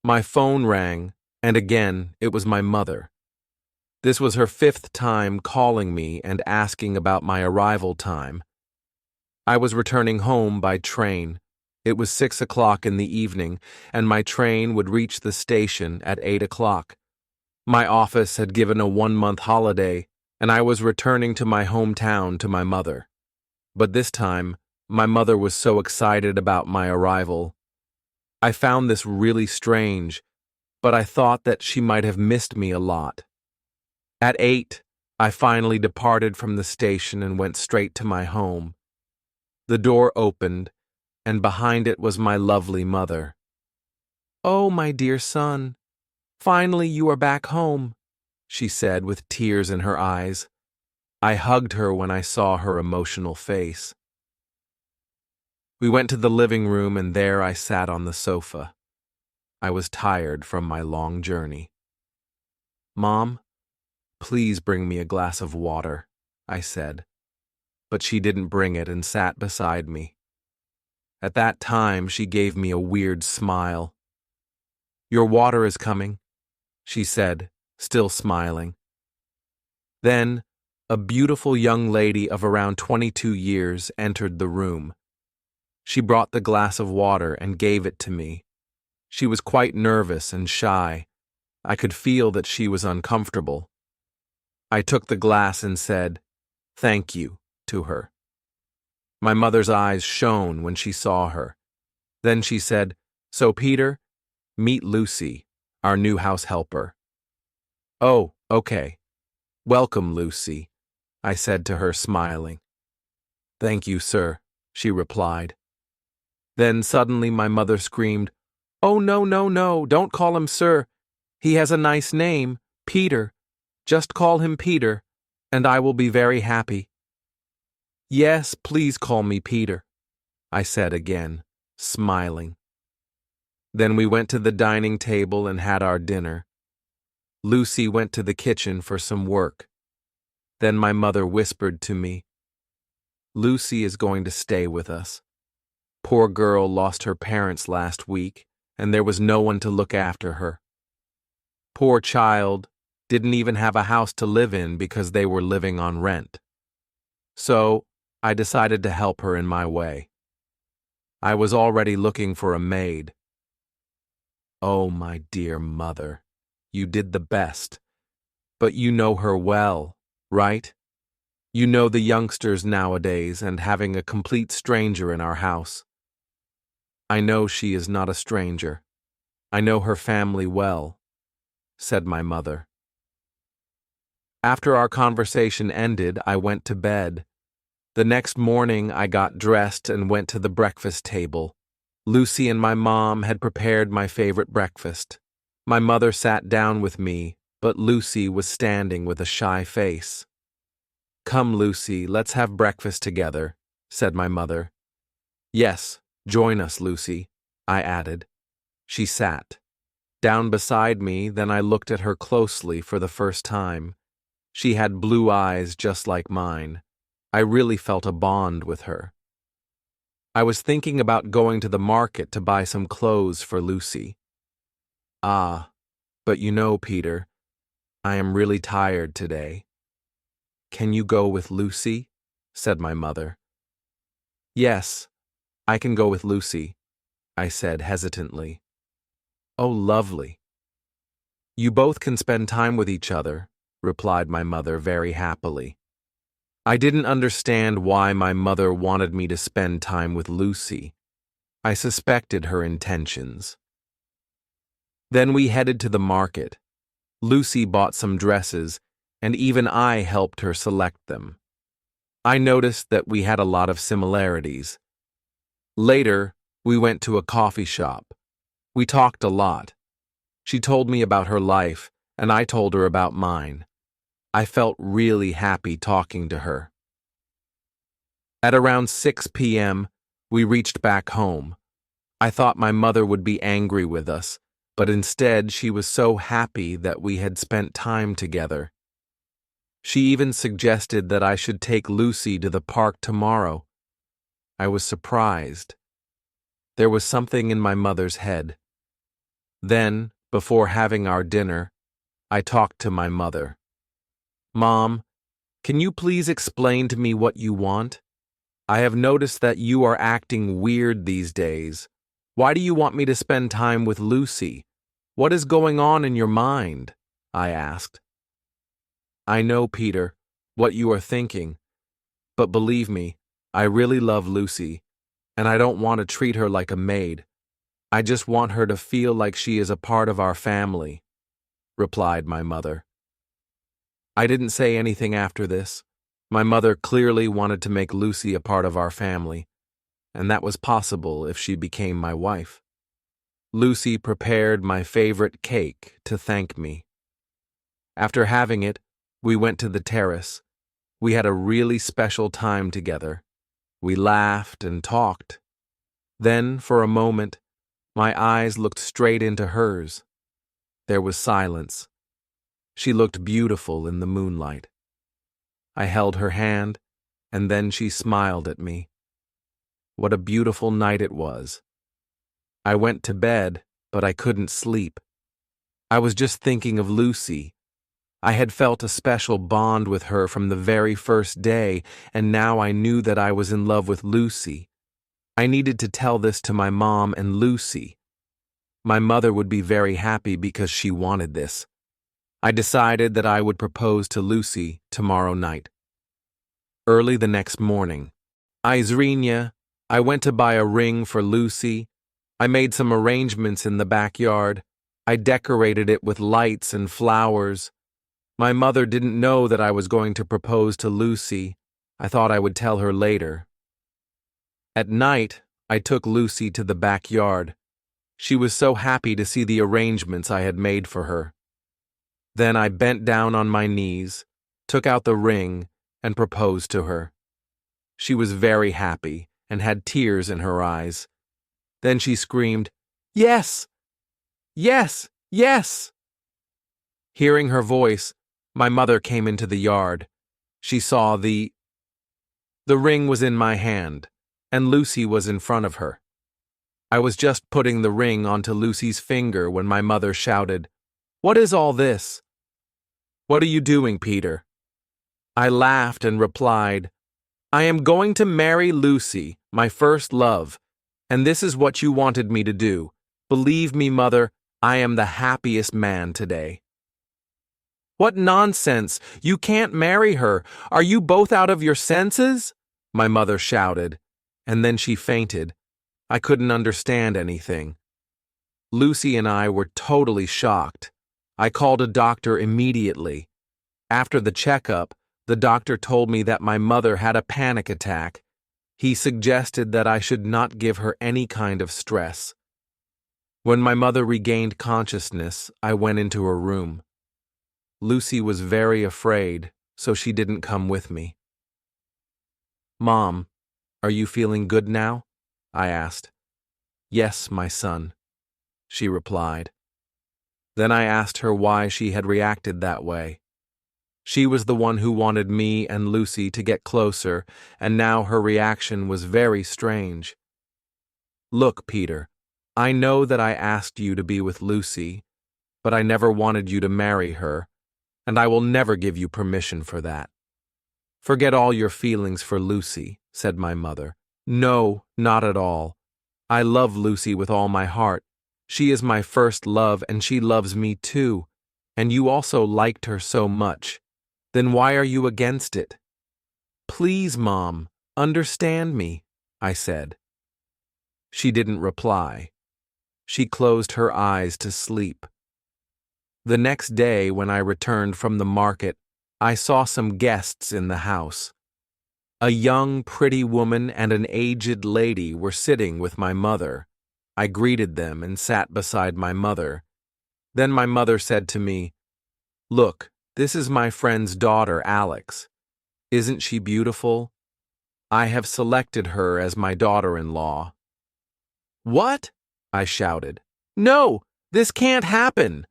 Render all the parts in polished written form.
My phone rang, and again it was my mother. This was her 5th time calling me and asking about my arrival time. I was returning home by train. It was 6 o'clock in the evening, and my train would reach the station at 8 o'clock. My office had given a 1-month holiday, and I was returning to my hometown to my mother. But this time, my mother was so excited about my arrival. I found this really strange, but I thought that she might have missed me a lot. At 8, I finally departed from the station and went straight to my home. The door opened, and behind it was my lovely mother. "Oh, my dear son, finally you are back home," she said with tears in her eyes. I hugged her when I saw her emotional face. We went to the living room, and there I sat on the sofa. I was tired from my long journey. "Mom, please bring me a glass of water," I said. But she didn't bring it and sat beside me. At that time, she gave me a weird smile. "Your water is coming," she said, still smiling. Then, a beautiful young lady of around 22 years entered the room. She brought the glass of water and gave it to me. She was quite nervous and shy. I could feel that she was uncomfortable. I took the glass and said, "Thank you," to her. My mother's eyes shone when she saw her. Then she said, "So, Peter, meet Lucy, our new house helper." "Oh, okay. Welcome, Lucy," I said to her, smiling. "Thank you, sir," she replied. Then suddenly my mother screamed, "Oh, no, no, no, don't call him sir. He has a nice name, Peter. Just call him Peter, and I will be very happy." "Yes, please call me Peter," I said again, smiling. Then we went to the dining table and had our dinner. Lucy went to the kitchen for some work. Then my mother whispered to me, "Lucy is going to stay with us. Poor girl lost her parents last week, and there was no one to look after her. Poor child didn't even have a house to live in because they were living on rent. So I decided to help her in my way. I was already looking for a maid." "Oh, my dear mother, you did the best. But you know her well, right? You know the youngsters nowadays, and having a complete stranger in our house." "I know she is not a stranger. I know her family well," said my mother. After our conversation ended, I went to bed. The next morning, I got dressed and went to the breakfast table. Lucy and my mom had prepared my favorite breakfast. My mother sat down with me, but Lucy was standing with a shy face. "Come, Lucy, let's have breakfast together," said my mother. "Yes, join us, Lucy," I added. She sat down beside me, then I looked at her closely for the first time. She had blue eyes just like mine. I really felt a bond with her. I was thinking about going to the market to buy some clothes for Lucy. "Ah, but you know, Peter, I am really tired today." "Can you go with Lucy?" said my mother. "Yes, I can go with Lucy," I said hesitantly. "Oh, lovely. You both can spend time with each other," replied my mother very happily. I didn't understand why my mother wanted me to spend time with Lucy. I suspected her intentions. Then we headed to the market. Lucy bought some dresses, and even I helped her select them. I noticed that we had a lot of similarities. Later, we went to a coffee shop. We talked a lot. She told me about her life, and I told her about mine. I felt really happy talking to her. At around 6 p.m., we reached back home. I thought my mother would be angry with us, but instead she was so happy that we had spent time together. She even suggested that I should take Lucy to the park tomorrow. I was surprised. There was something in my mother's head. Then, before having our dinner, I talked to my mother. Mom, can you please explain to me what you want? I have noticed that you are acting weird these days. Why do you want me to spend time with Lucy? What is going on in your mind? I asked. I know, Peter, what you are thinking, but believe me, I really love Lucy, and I don't want to treat her like a maid. I just want her to feel like she is a part of our family, replied my mother. I didn't say anything after this. My mother clearly wanted to make Lucy a part of our family, and that was possible if she became my wife. Lucy prepared my favorite cake to thank me. After having it, we went to the terrace. We had a really special time together. We laughed and talked. Then, for a moment, my eyes looked straight into hers. There was silence. She looked beautiful in the moonlight. I held her hand, and then she smiled at me. What a beautiful night it was. I went to bed, but I couldn't sleep. I was just thinking of Lucy. I had felt a special bond with her from the very first day, and now I knew that I was in love with Lucy. I needed to tell this to my mom and Lucy. My mother would be very happy because she wanted this. I decided that I would propose to Lucy tomorrow night. Early the next morning, I went to buy a ring for Lucy. I made some arrangements in the backyard. I decorated it with lights and flowers. My mother didn't know that I was going to propose to Lucy. I thought I would tell her later. At night, I took Lucy to the backyard. She was so happy to see the arrangements I had made for her. Then I bent down on my knees, took out the ring, and proposed to her. She was very happy and had tears in her eyes. Then she screamed, "Yes! Yes! Yes!" Hearing her voice, my mother came into the yard. She saw the ring was in my hand, and Lucy was in front of her. I was just putting the ring onto Lucy's finger when my mother shouted, "What is all this? What are you doing, Peter?" I laughed and replied, "I am going to marry Lucy, my first love, and this is what you wanted me to do. Believe me, Mother, I am the happiest man today." "What nonsense! You can't marry her! Are you both out of your senses?" my mother shouted, and then she fainted. I couldn't understand anything. Lucy and I were totally shocked. I called a doctor immediately. After the checkup, the doctor told me that my mother had a panic attack. He suggested that I should not give her any kind of stress. When my mother regained consciousness, I went into her room. Lucy was very afraid, so she didn't come with me. "Mom, are you feeling good now?" I asked. "Yes, my son," she replied. Then I asked her why she had reacted that way. She was the one who wanted me and Lucy to get closer, and now her reaction was very strange. "Look, Peter, I know that I asked you to be with Lucy, but I never wanted you to marry her, and I will never give you permission for that. Forget all your feelings for Lucy," said my mother. "No, not at all. I love Lucy with all my heart. She is my first love, and she loves me too, and you also liked her so much. Then why are you against it?" "Please, Mom, understand me," I said. She didn't reply. She closed her eyes to sleep. The next day, when I returned from the market, I saw some guests in the house. A young, pretty woman and an aged lady were sitting with my mother. I greeted them and sat beside my mother. Then my mother said to me, "Look, this is my friend's daughter, Alex. Isn't she beautiful? I have selected her as my daughter-in-law." "What?" I shouted. "No, this can't happen."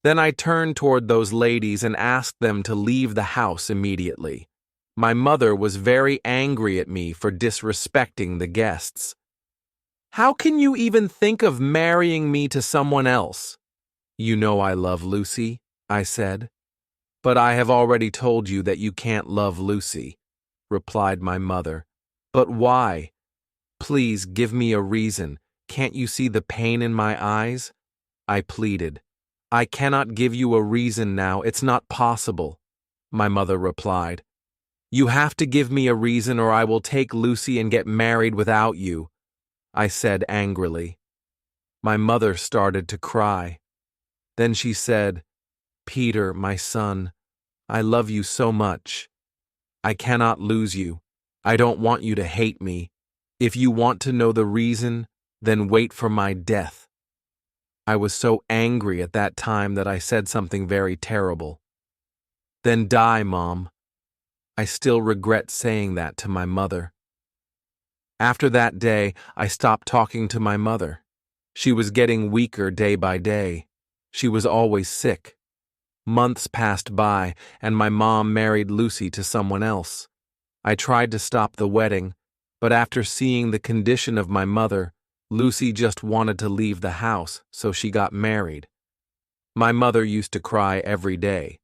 Then I turned toward those ladies and asked them to leave the house immediately. My mother was very angry at me for disrespecting the guests. How can you even think of marrying me to someone else? You know I love Lucy, I said. But I have already told you that you can't love Lucy, replied my mother. But why? Please give me a reason. Can't you see the pain in my eyes? I pleaded. I cannot give you a reason now. It's not possible, my mother replied. You have to give me a reason or I will take Lucy and get married without you, I said angrily. My mother started to cry. Then she said, Peter, my son, I love you so much. I cannot lose you. I don't want you to hate me. If you want to know the reason, then wait for my death. I was so angry at that time that I said something very terrible. Then die, Mom. I still regret saying that to my mother. After that day, I stopped talking to my mother. She was getting weaker day by day. She was always sick. Months passed by, and my mom married Lucy to someone else. I tried to stop the wedding, but after seeing the condition of my mother, Lucy just wanted to leave the house, so she got married. My mother used to cry every day.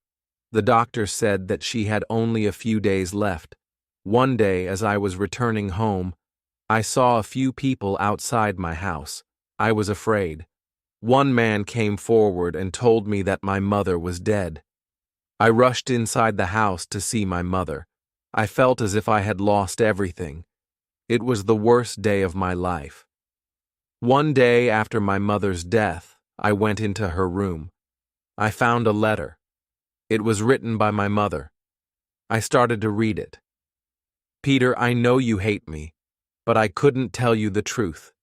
The doctor said that she had only a few days left. One day, as I was returning home, I saw a few people outside my house. I was afraid. One man came forward and told me that my mother was dead. I rushed inside the house to see my mother. I felt as if I had lost everything. It was the worst day of my life. One day after my mother's death, I went into her room. I found a letter. It was written by my mother. I started to read it. Peter, I know you hate me, but I couldn't tell you the truth,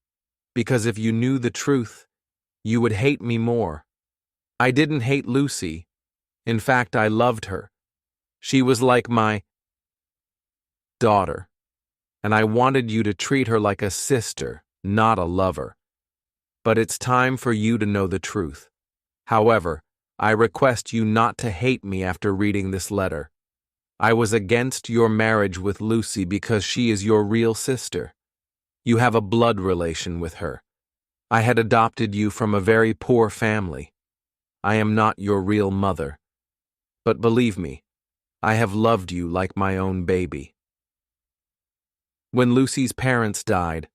because if you knew the truth, you would hate me more. I didn't hate Lucy. In fact, I loved her. She was like my daughter, and I wanted you to treat her like a sister, not a lover. But it's time for you to know the truth. However, I request you not to hate me after reading this letter. I was against your marriage with Lucy because she is your real sister. You have a blood relation with her. I had adopted you from a very poor family. I am not your real mother. But believe me, I have loved you like my own baby. When Lucy's parents died,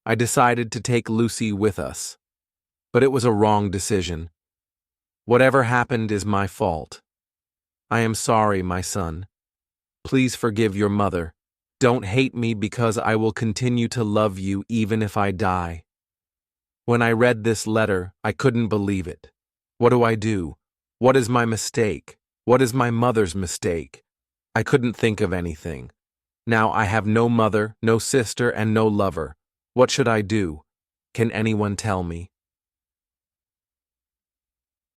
I decided to take Lucy with us. But it was a wrong decision. Whatever happened is my fault. I am sorry, my son. Please forgive your mother. Don't hate me because I will continue to love you even if I die. When I read this letter, I couldn't believe it. What do I do? What is my mistake? What is my mother's mistake? I couldn't think of anything. Now I have no mother, no sister, and no lover. What should I do? Can anyone tell me?